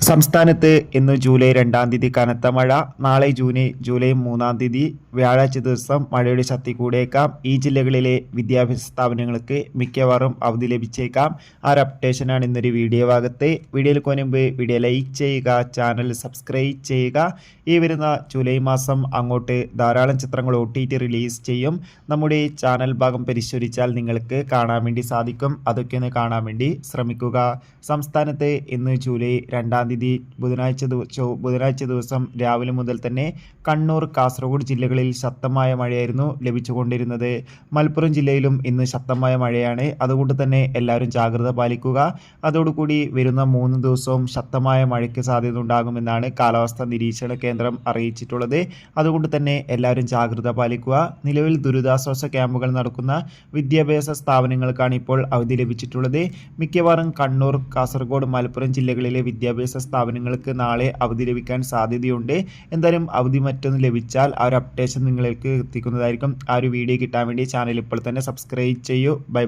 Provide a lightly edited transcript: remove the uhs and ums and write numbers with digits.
സംസ്ഥാനത്ത് ഇന്ന് ജൂലൈ 2 തീയതി കനത്ത മഴ. നാളെ ജൂലൈ 3 തീയതി വ്യാഴാഴ്ച ദിവസം മഴയുടെ ശക്തി കൂടിയേക്കാം. ഈ ജില്ലകളിലെ വിദ്യാഭ്യാസ സ്ഥാപനങ്ങൾക്ക് മിക്കവാറും അവധി ലഭിച്ചേക്കാം. ആ ഒരു അപ്ഡേഷനാണ് ഇന്നൊരു വീഡിയോ ഭാഗത്ത്. വീഡിയോയിൽ മുൻപ് വീഡിയോ ലൈക്ക് ചെയ്യുക, ചാനൽ സബ്സ്ക്രൈബ് ചെയ്യുക. ഈ വരുന്ന ജൂലൈ മാസം അങ്ങോട്ട് ധാരാളം ചിത്രങ്ങൾ OTT റിലീസ് ചെയ്യും. നമ്മുടെ ചാനൽ ഭാഗം പരിശോധിച്ചാൽ നിങ്ങൾക്ക് കാണാൻ വേണ്ടി സാധിക്കും. അതൊക്കെ ഒന്ന് കാണാൻ വേണ്ടി ശ്രമിക്കുക. സംസ്ഥാനത്ത് ഇന്ന് ജൂലൈ 2 തീയതി ബുധനാഴ്ച ദിവസം രാവിലെ മുതൽ തന്നെ കണ്ണൂർ, കാസർഗോഡ് ജില്ലകളിൽ ശക്തമായ മഴയായിരുന്നു ലഭിച്ചുകൊണ്ടിരുന്നത്. മലപ്പുറം ജില്ലയിലും ഇന്ന് ശക്തമായ മഴയാണ്. അതുകൊണ്ട് തന്നെ എല്ലാവരും ജാഗ്രത പാലിക്കുക. അതോടുകൂടി വരുന്ന 3 ദിവസവും ശക്തമായ മഴയ്ക്ക് സാധ്യത ഉണ്ടാകുമെന്നാണ് കാലാവസ്ഥാ നിരീക്ഷണ കേന്ദ്രം അറിയിച്ചിട്ടുള്ളത്. അതുകൊണ്ട് തന്നെ എല്ലാവരും ജാഗ്രത പാലിക്കുക. നിലവിൽ ദുരിതാശ്വാസ ക്യാമ്പുകൾ നടക്കുന്ന വിദ്യാഭ്യാസ സ്ഥാപനങ്ങൾക്കാണ് ഇപ്പോൾ അവധി ലഭിച്ചിട്ടുള്ളത്. മിക്കവാറും കണ്ണൂർ, കാസർഗോഡ്, മലപ്പുറം ജില്ലകളിലെ വിദ്യാഭ്യാസ സ്ഥാപനങ്ങൾക്ക് നാളെ അവധി ലഭിക്കാൻ സാധ്യതയുണ്ട്. എന്തായാലും അവധി മറ്റൊന്ന് ലഭിച്ചാൽ ആ ഒരു അപ്ഡേഷൻ നിങ്ങൾക്ക് എത്തിക്കുന്നതായിരിക്കും. ആ ഒരു വീഡിയോ കിട്ടാൻ വേണ്ടി ചാനൽ ഇപ്പോൾ തന്നെ സബ്സ്ക്രൈബ് ചെയ്യൂ. ബൈ.